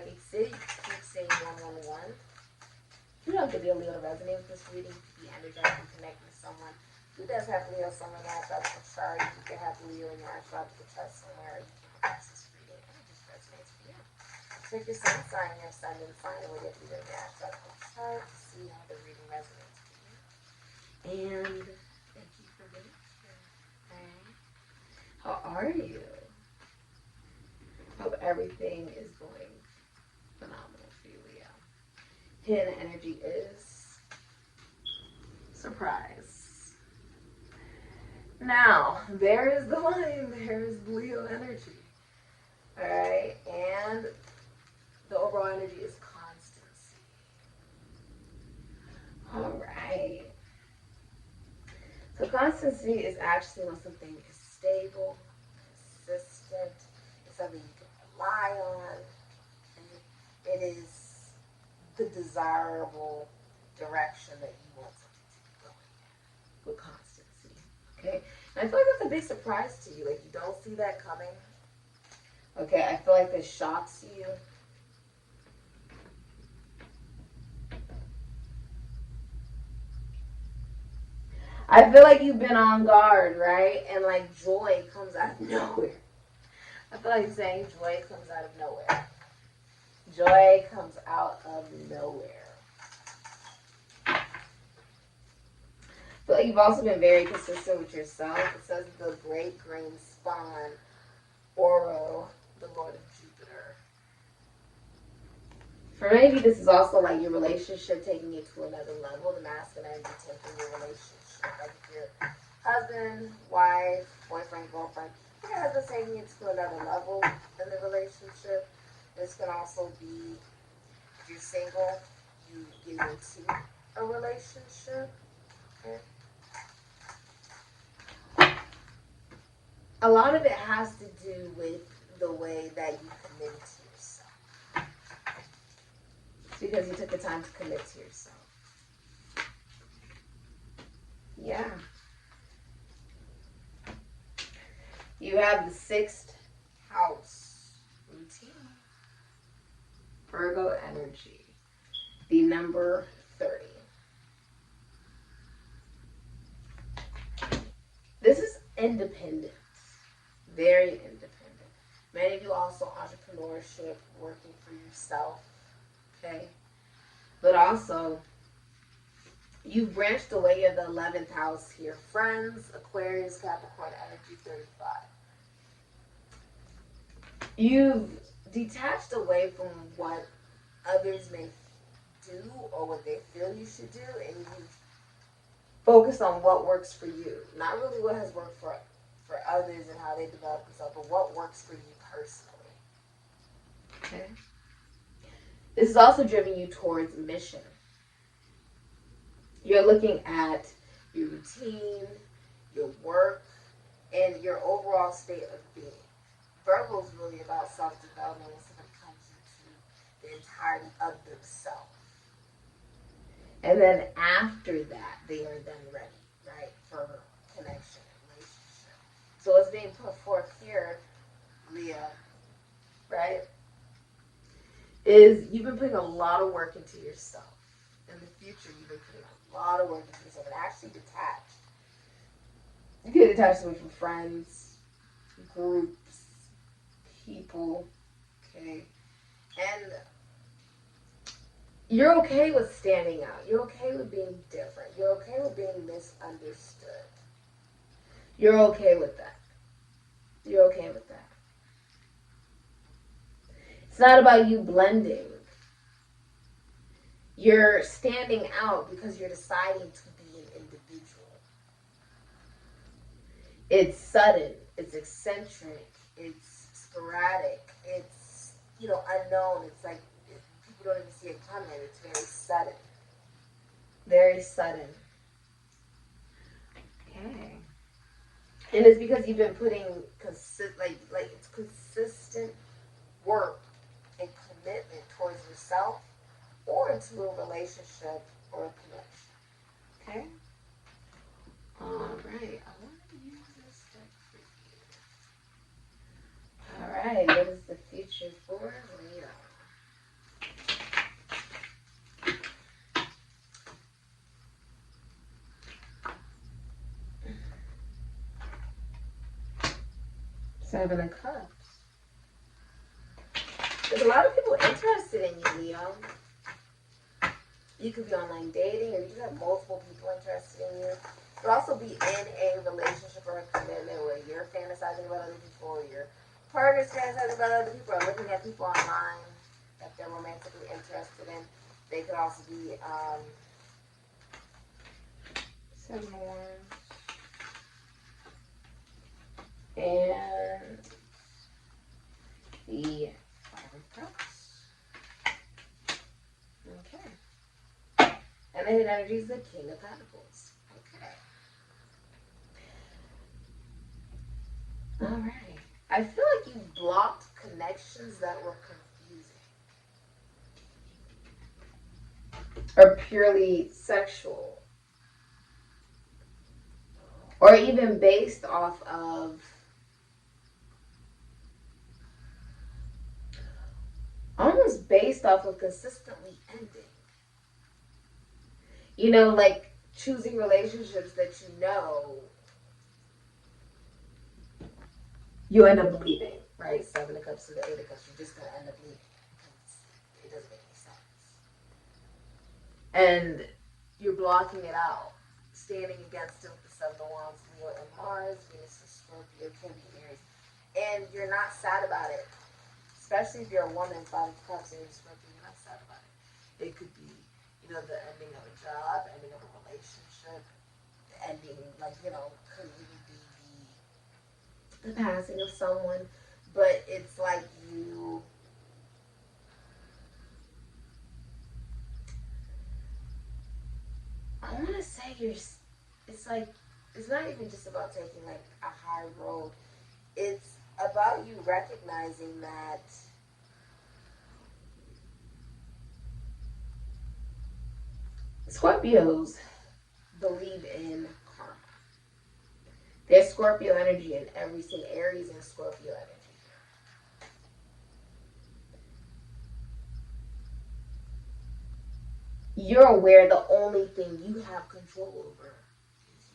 Sikiksyd. Keep saying 111. You don't have to be a Leo to resonate with this reading. Be energetically connected with someone who does have Leo somewhere in their astrological chart. You can have Leo in your astrological chart somewhere. You can pass this reading and it just resonates for you. Check your sun sign, your sun and sign, and we'll get Leo in your astrological chart to see how the reading resonates for you. And thank you for being here. Okay. How are you? Hope everything is going phenomenal for you, Leo. Hidden energy is surprise. Now, there is the line. There is Leo energy. Alright? And the overall energy is constancy. Alright. So constancy is actually when something is stable, consistent, it's something you can rely on. And it is the desirable direction that you want something to be going in with constancy. Okay? And I feel like that's a big surprise to you. Like, you don't see that coming. Okay, I feel like this shocks you. I feel like you've been on guard, right? And like joy comes out of nowhere. I feel like saying joy comes out of nowhere. Joy comes out of nowhere. I feel like you've also been very consistent with yourself. It says the great green spawn, Oro, the Lord of Jupiter. For maybe this is also like your relationship taking it to another level, the masculine energy taking your relationship. Like if you're husband, wife, boyfriend, girlfriend, your husband's taking it to another level in the relationship. This can also be, if you're single, you get into a relationship. Okay. A lot of it has to do with the way that you commit to yourself. It's because you took the time to commit to yourself. Yeah. You have the 6th house routine. Virgo energy. The number 30. This is independence. Very independent. Many of you also entrepreneurship, working for yourself. Okay. But also, you've branched away in the 11th house here. Friends, Aquarius, Capricorn energy 35. You've detached away from what others may do or what they feel you should do, and you've focused on what works for you. Not really what has worked for others and how they develop themselves, but what works for you personally. Okay? This has also driven you towards mission. You're looking at your routine, your work, and your overall state of being. Virgo is really about self-development when somebody comes into the entirety of themselves. And then after that, they are then ready, right, for connection and relationship. So what's being put forth here, Leah, right, is you've been putting a lot of work into yourself. In the future, you've been putting a lot of work into yourself and actually detached. You get detached away from friends, groups, people, okay? And you're okay with standing out. You're okay with being different. You're okay with being misunderstood. You're okay with that. You're okay with that. It's not about you blending. You're standing out because you're deciding to be an individual. It's sudden. It's eccentric. It's sporadic. It's, unknown. It's like people don't even see it coming. It's very sudden. Very sudden. Okay. And it's because you've been putting it's consistent work and commitment towards yourself or into a relationship or a connection. Okay? Alright. I want to use this deck for you. Alright. What is the future for Leo? Seven of Cups. There's a lot of people interested in you, Leo. You could be online dating, or you could have multiple people interested in you. You could also be in a relationship or a commitment where you're fantasizing about other people, or your partner's fantasizing about other people, or looking at people online that they're romantically interested in. They could also be 7 of Wands and the 5 of Cups. Okay. And the hidden energy is the King of Pentacles. Okay. All right. I feel like you blocked connections that were confusing or purely sexual, or even based off of almost based off of consistently ending. You know, like choosing relationships that you know you end up leaving, right? 7 of Cups to the 8 of Cups, you're just going to end up leaving because it doesn't make any sense. And you're blocking it out, standing against it with the 7 of Wands, Leo and Mars, Venus and Scorpio, can be Aries. And you're not sad about it. Especially if you're a woman, 5 of Cups, Aries, Scorpio, you're not sad about it. It could be, you know, the ending of a job, ending of a relationship, ending, like, you know, could even be the passing of someone. But it's like you, I want to say it's like, it's not even just about taking like a high road. It's about you recognizing that Scorpios believe in karma. There's Scorpio energy in everything, Aries and Scorpio energy. You're aware the only thing you have control over is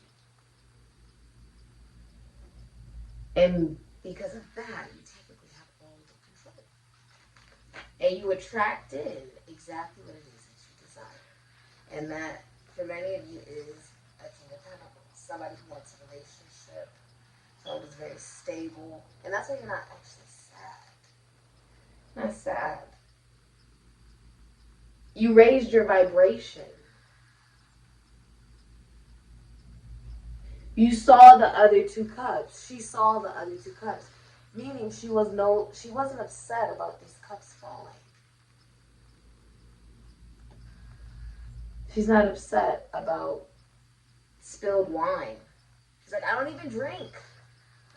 you. And because of that, you technically have all the control. And you attract in exactly what it is that you desire. And that, for many of you, is a King of Pentacles. Somebody who wants a relationship. Someone who's very stable. And that's why you're not actually sad. Not sad. You raised your vibration. You saw the other 2 cups. She saw the other 2 cups. Meaning she wasn't upset about these cups falling. She's not upset about spilled wine. She's like, I don't even drink.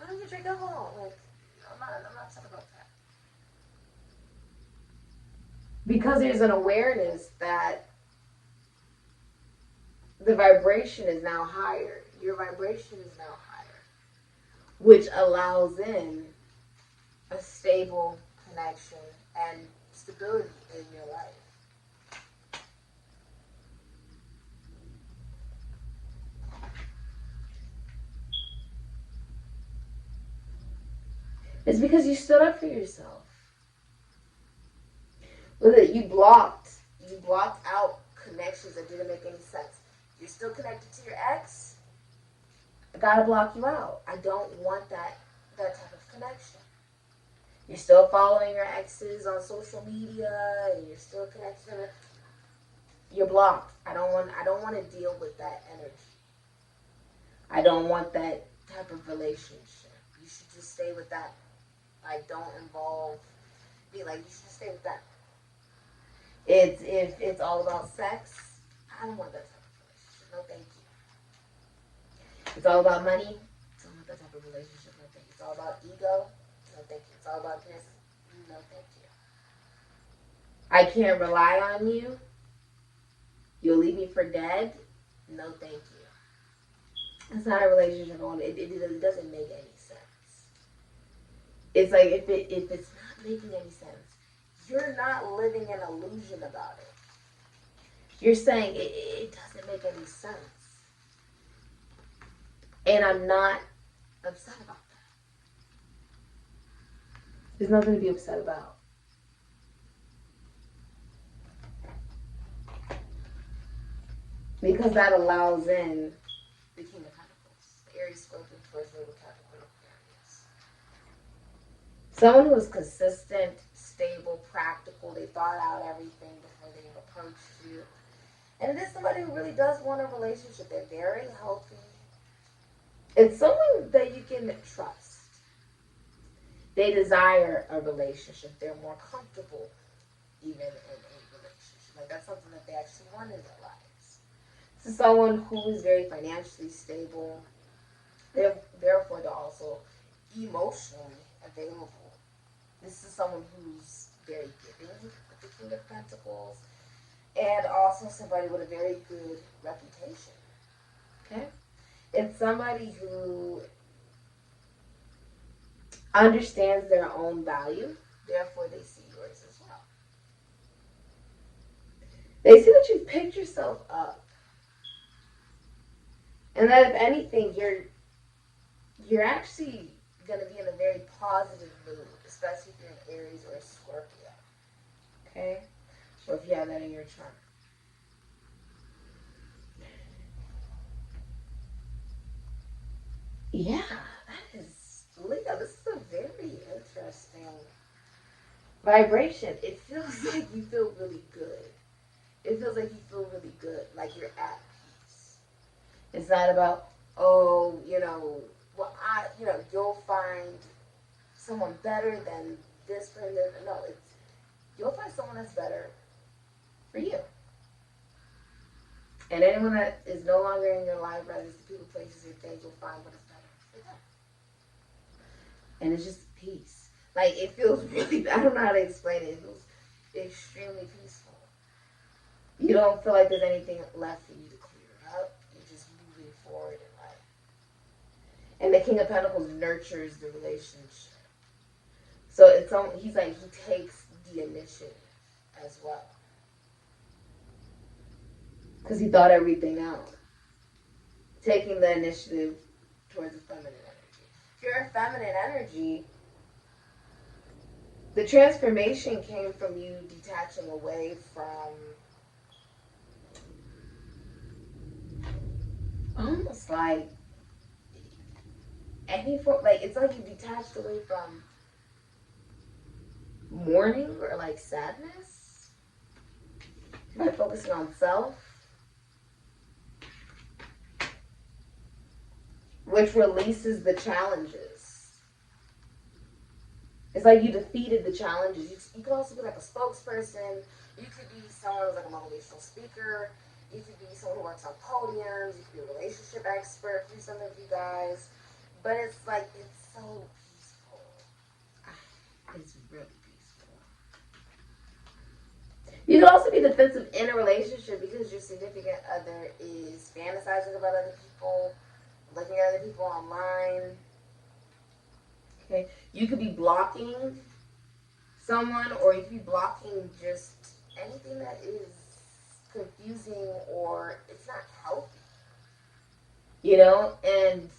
I don't even drink alcohol. Like, I'm not upset about that. Because there's an awareness that the vibration is now higher. Your vibration is now higher. Which allows in a stable connection and stability in your life. It's because you stood up for yourself. With it, you blocked out connections that didn't make any sense. You're still connected to your ex. I gotta block you out. I don't want that type of connection. You're still following your exes on social media, and you're still connected to them. You're blocked. I don't want to deal with that energy. I don't want that type of relationship. You should just stay with that. Like, don't involve me. Like, you should just stay with that. If it's all about sex, I don't want that type of relationship. No, thank you. It's all about money. I don't want that type of relationship. No, thank you. It's all about ego. No, thank you. It's all about this. No, thank you. I can't rely on you. You'll leave me for dead. No, thank you. It's not a relationship. It doesn't make any sense. It's like if it's not making any sense, you're not living an illusion about it. You're saying it doesn't make any sense. And I'm not upset about that. There's nothing to be upset about. Because that allows in the King of Pentacles, the Aries, Scorpio, Taurus, Virgo, Capricorn, Aquarius. Someone who is consistent, stable, practical. They thought out everything before they approached you. And it is somebody who really does want a relationship. They're very healthy. It's someone that you can trust. They desire a relationship. They're more comfortable even in a relationship. Like, that's something that they actually want in their lives. This is someone who is very financially stable. Therefore, they're also emotionally available. This is someone who's very giving with the King of Pentacles. And also somebody with a very good reputation. Okay? It's somebody who understands their own value. Therefore, they see yours as well. They see that you've picked yourself up. And that if anything, you're actually going to be in a very positive mood. Especially if you're an Aries or a Scorpio. Okay? Or if you have that in your chart. Yeah, that is, Leo, this is a very interesting vibration. It feels like you feel really good. It feels like you feel really good, like you're at peace. It's not about, oh, you'll find someone better than this person. No, you'll find someone that's better for you. And anyone that is no longer in your life, whether it's the people, places, or things, you'll find what is better for them. And it's just peace. Like, it feels really, I don't know how to explain it. It feels extremely peaceful. You don't feel like there's anything left for you to clear up. You're just moving forward in life. And the King of Pentacles nurtures the relationship. So he's like, he takes the initiative as well. Because he thought everything out. Taking the initiative towards the feminine energy. If you're a feminine energy, the transformation came from you detaching away from almost like any form, like it's like you detached away from mourning or like sadness by focusing on self, which releases the challenges. It's like you defeated the challenges. You could also be like a spokesperson. You could be someone who's like a motivational speaker. You could be someone who works on podiums. You could be a relationship expert for some of you guys. But it's like, it's so peaceful. It's really peaceful. You could also be defensive in a relationship because your significant other is fantasizing about other people, looking at other people online. Okay, you could be blocking someone, or you could be blocking just anything that is confusing or it's not healthy. And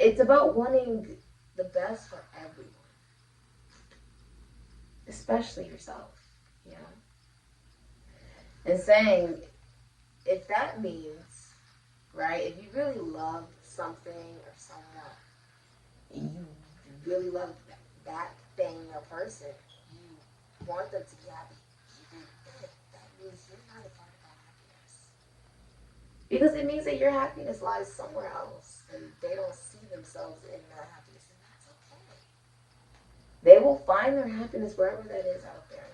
it's about wanting the best for everyone, especially yourself, and saying, if that means, right, if you really love something or someone, you really love that thing or person, you want them to be happy, even if that means you're not a part of that happiness. Because it means that your happiness lies somewhere else, and they don't see themselves in their happiness, and that's okay. They will find their happiness wherever that is out there,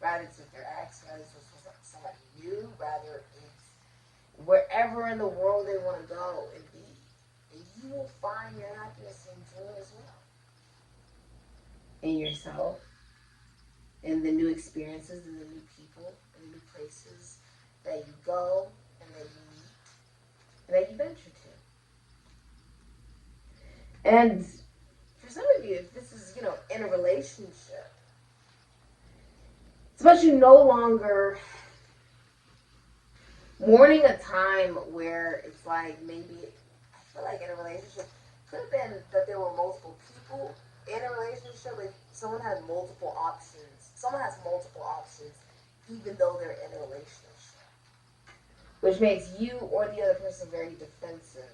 rather it's with their ex, rather it's with somebody new, rather it's wherever in the world they want to go and be. And you will find your happiness and joy as well. In yourself, in the new experiences, in the new people, in the new places that you go and that you meet and that you venture to. And for some of you, if this is, in a relationship, it's about you no longer mourning a time where it's like maybe, I feel like in a relationship, could have been that there were multiple people people in a relationship, if someone has multiple options, even though they're in a relationship, which makes you or the other person very defensive.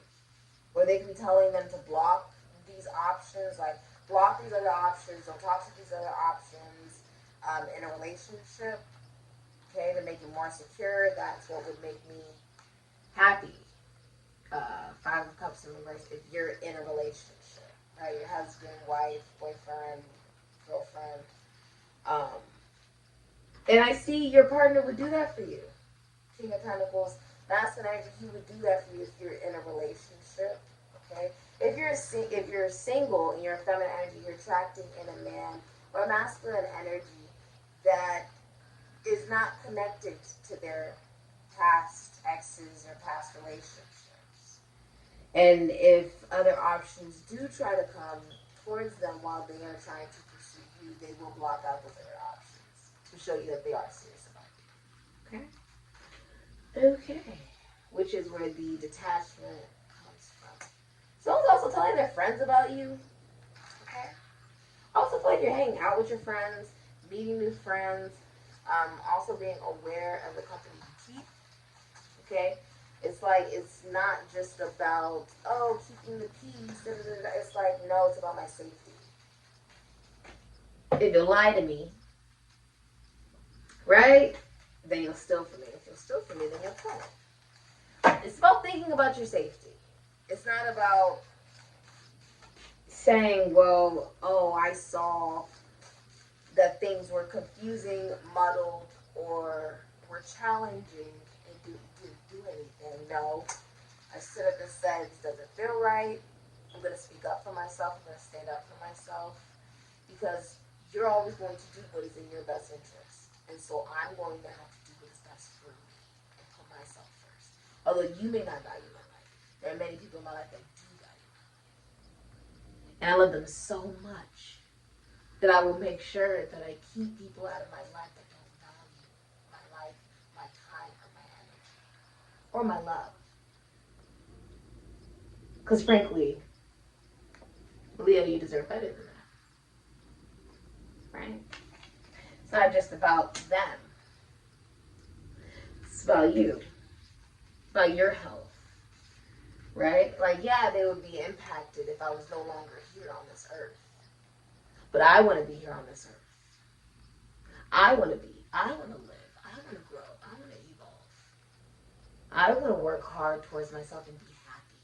Or they can be telling them to block these options, like block these other options, don't talk to these other options in a relationship, okay, to make it more secure. That's what would make me happy. Five of Cups in reverse, if you're in a relationship, right? Your husband, wife, boyfriend, girlfriend. And I see your partner would do that for you. King of Pentacles, masculine energy, he would do that for you if you're in a relationship, okay? If you're single and you're a feminine energy, you're attracting in a man or a masculine energy that is not connected to their past exes or past relationships. And if other options do try to come towards them while they are trying to pursue you, they will block out those other options to show you that they are serious about you. Okay. Okay. Which is where the detachment comes from. Someone's also telling their friends about you. Okay. Also feel like you're hanging out with your friends, meeting new friends, also being aware of the company you keep. Okay. It's like, it's not just about, oh, keeping the peace. It's like, no, it's about my safety. If you lie to me, right, then you'll steal from me. If you'll steal from me, then you'll kill. It's about thinking about your safety. It's not about saying, well, oh, I saw that things were confusing, muddled, or were challenging, and didn't do anything. No. I stood up and said, this doesn't feel right. I'm going to speak up for myself. I'm going to stand up for myself. Because you're always going to do what is in your best interest. And so I'm going to have to do what is best for me and put myself first. Although you may not value my life. There are many people in my life that do value my life. And I love them so much that I will make sure that I keep people out of my life that don't value my life, my time, or my energy. Or my love. Because frankly, Leo, you deserve better than that. Right? It's not just about them. It's about you. It's about your health. Right? Like, yeah, they would be impacted if I was no longer here on this earth. But I want to be here on this earth. I want to live. I want to grow. I want to evolve. I want to work hard towards myself and be happy.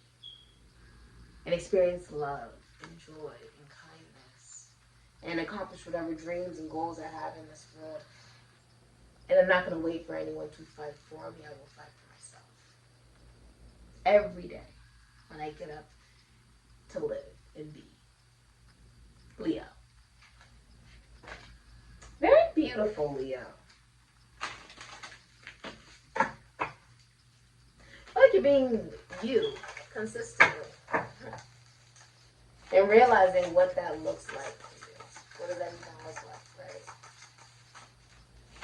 And experience love and joy and kindness. And accomplish whatever dreams and goals I have in this world. And I'm not going to wait for anyone to fight for me. I will fight for myself. Every day when I get up to live and be. Leo. Very beautiful, Leo. I feel like you're being you consistently. And realizing what that looks like for you. What does that even look like, right?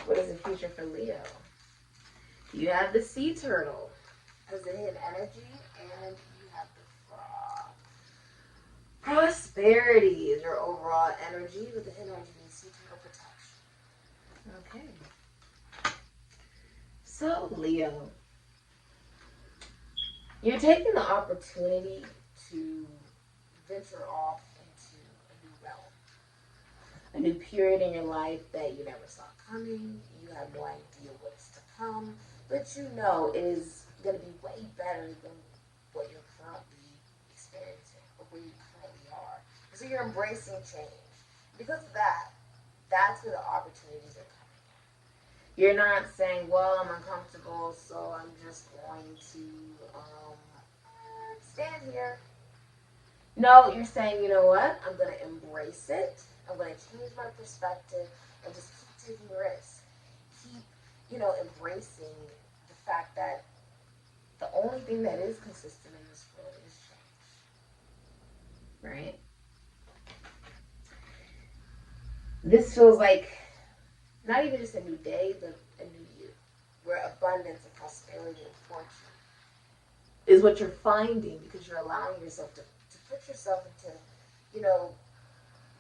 What is the future for Leo? You have the sea turtle as the hidden energy, and you have the frog. Prosperity is your overall energy with the hidden energy and sea turtle protection. Okay. So, Leo, you're taking the opportunity to venture off into a new realm. A new period in your life that you never saw coming. You have no idea what is to come. But you know it is going to be way better than what you're currently experiencing or where you currently are. So you're embracing change. Because of that, that's where the opportunities are coming in. You're not saying, well, I'm uncomfortable, so I'm just going to stand here. No, you're saying, you know what? I'm going to embrace it. I'm going to change my perspective and just keep taking risks. Keep, embracing the fact that the only thing that is consistent in this world is change. Right? This feels like not even just a new day, but a new you. Where abundance and prosperity and fortune is what you're finding because you're allowing yourself to put yourself into,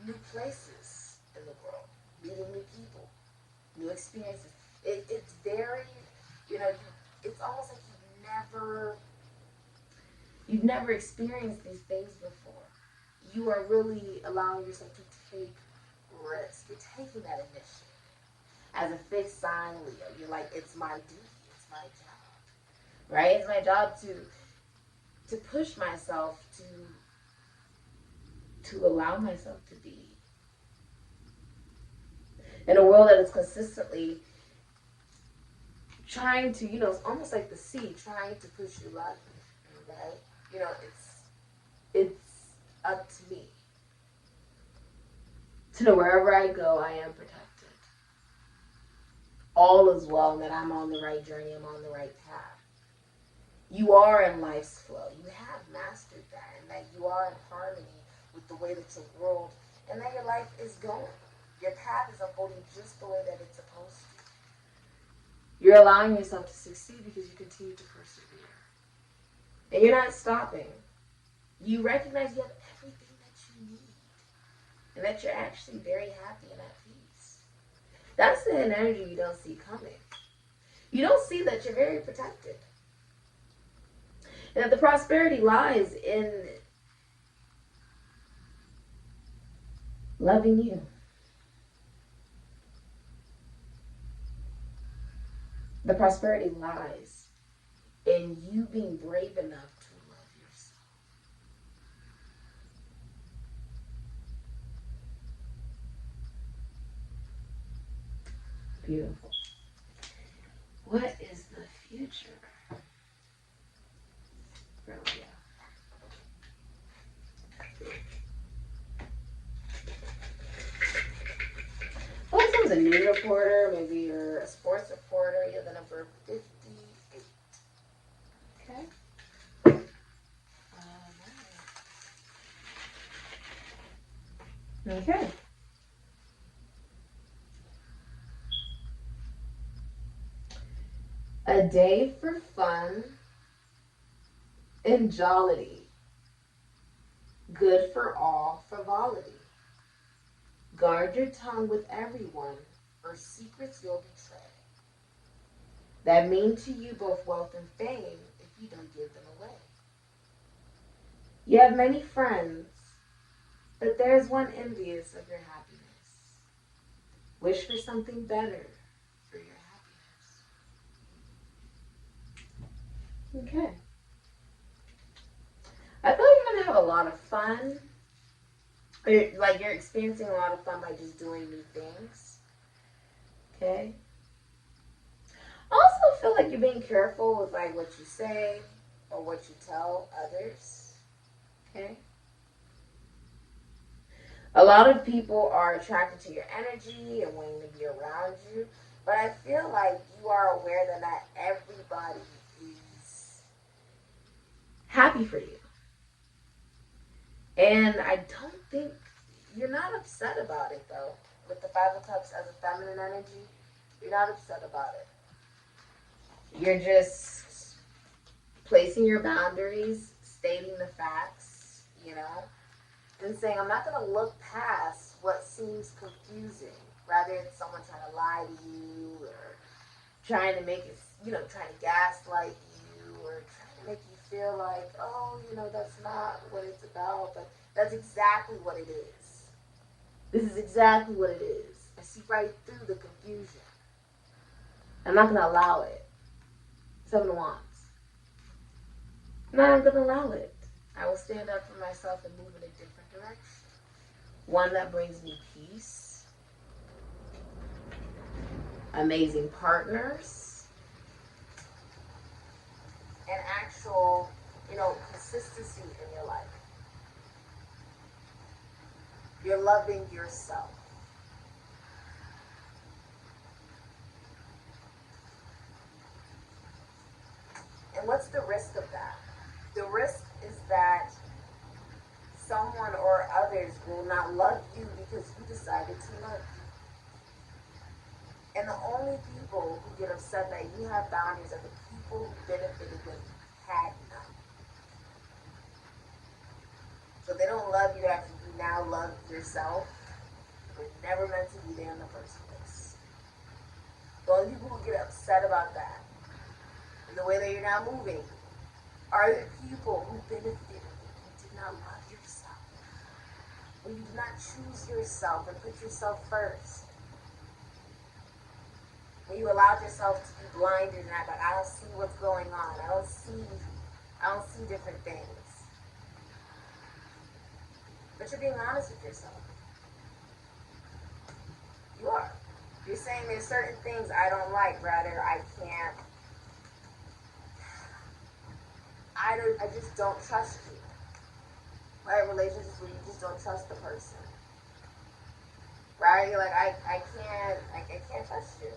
new places in the world, meeting new people, new experiences. It's very, it's almost like you've never experienced these things before. You are really allowing yourself to take risks. You're taking that initiative. As a fixed sign Leo, you're like, it's my duty, it's my job, right? It's my job to push myself, to allow myself to be in a world that is consistently trying to, it's almost like the sea trying to push you left, right? It's up to me to know wherever I go, I am protected. All is well, and that I'm on the right journey, I'm on the right path. You are in life's flow. You have mastered that, and that you are in harmony with the way that your world and that your life is going. Your path is unfolding just the way that it's supposed to. You're allowing yourself to succeed because you continue to persevere. And you're not stopping. You recognize you have everything that you need. And that you're actually very happy and at peace. That's the energy you don't see coming. You don't see that you're very protected. And that the prosperity lies in loving you. The prosperity lies in you being brave enough to love yourself. Beautiful. What is the future? Really, yeah. Well, this one's a news reporter. Maybe you're a sports reporter. You're the number 58. Okay. Okay. A day for fun and jollity. Good for all frivolity. Guard your tongue with everyone, or secrets you'll betray. That mean to you both wealth and fame if you don't give them away. You have many friends, but there's one envious of your happiness. Wish for something better for your happiness. Okay. I feel like you're going to have a lot of fun. You're experiencing a lot of fun by just doing new things. Okay. I also feel like you're being careful with what you say or what you tell others. Okay. A lot of people are attracted to your energy and wanting to be around you, but I feel like you are aware that not everybody is happy for you. And I don't think you're not upset about it, though. With the Five of Cups as a feminine energy, you're not upset about it. You're just placing your boundaries, stating the facts, and saying, I'm not going to look past what seems confusing. Rather, it's someone trying to lie to you or trying to make it, trying to gaslight you or trying to make you feel like, that's not what it's about, but that's exactly what it is. This is exactly what it is. I see right through the confusion. I'm not going to allow it. Seven of Wands. I'm not going to allow it. I will stand up for myself and move in a different direction. One that brings me peace. Amazing partners. And actual, consistency in your life. You're loving yourself. And what's the risk of that? The risk is that someone or others will not love you because you decided to love you. And the only people who get upset that you have boundaries are the people who benefited when you had none. So they don't love you after you now love yourself. were never meant to be there in the first place. The only people who get upset about that and the way that you're not moving are the people who benefited when you did not love yourself. When you did not choose yourself and put yourself first. When you allowed yourself to be blinded and act like, I don't see what's going on. I don't see different things. But you're being honest with yourself. You are. You're saying there's certain things I don't like, rather I can't. I just don't trust you. Right? Relationships where you just don't trust the person. Right? You're like, I can't trust you.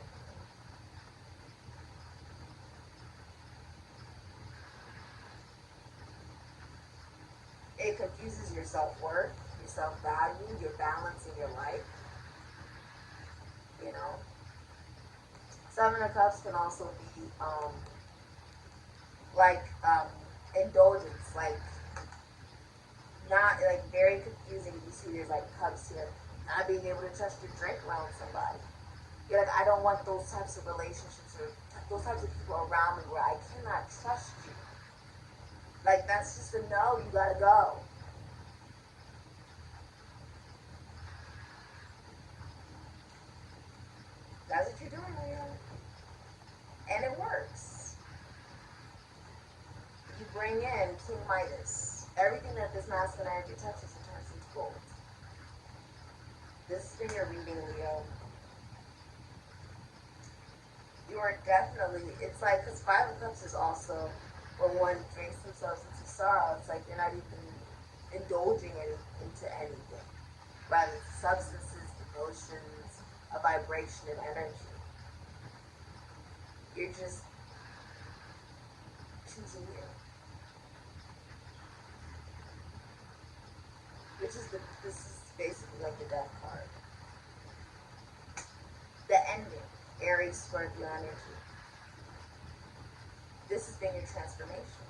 It confuses your self-worth, your self-value, your balance in your life. You know? Seven of Cups can also be indulgence, not very confusing. You see there's cups here, not being able to trust your drink around somebody. You're like, I don't want those types of relationships or those types of people around me where I cannot trust you. That's just a no, you gotta go. That's what you're doing, Leo. And it works. You bring in King Midas. Everything that this masculine energy touches it turns into gold. This has been your reading, Leo. You are definitely, it's because Five of Cups is also when one drinks themselves into sorrow. It's like you're not even indulging into anything. Rather, it's substances, emotions, a vibration of energy. You're just choosing you. This is basically like the death card. The ending, Aries, Scorpio energy. This has been your transformation.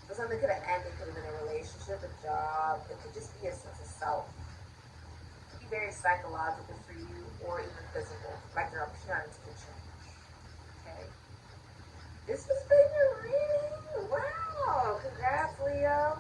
So something could have ended, could have been a relationship, a job. It could just be a sense of self. It could be very psychological for you, or even physical, like your appearance can change. Okay? This has been your reading. Wow! Congrats, Leo.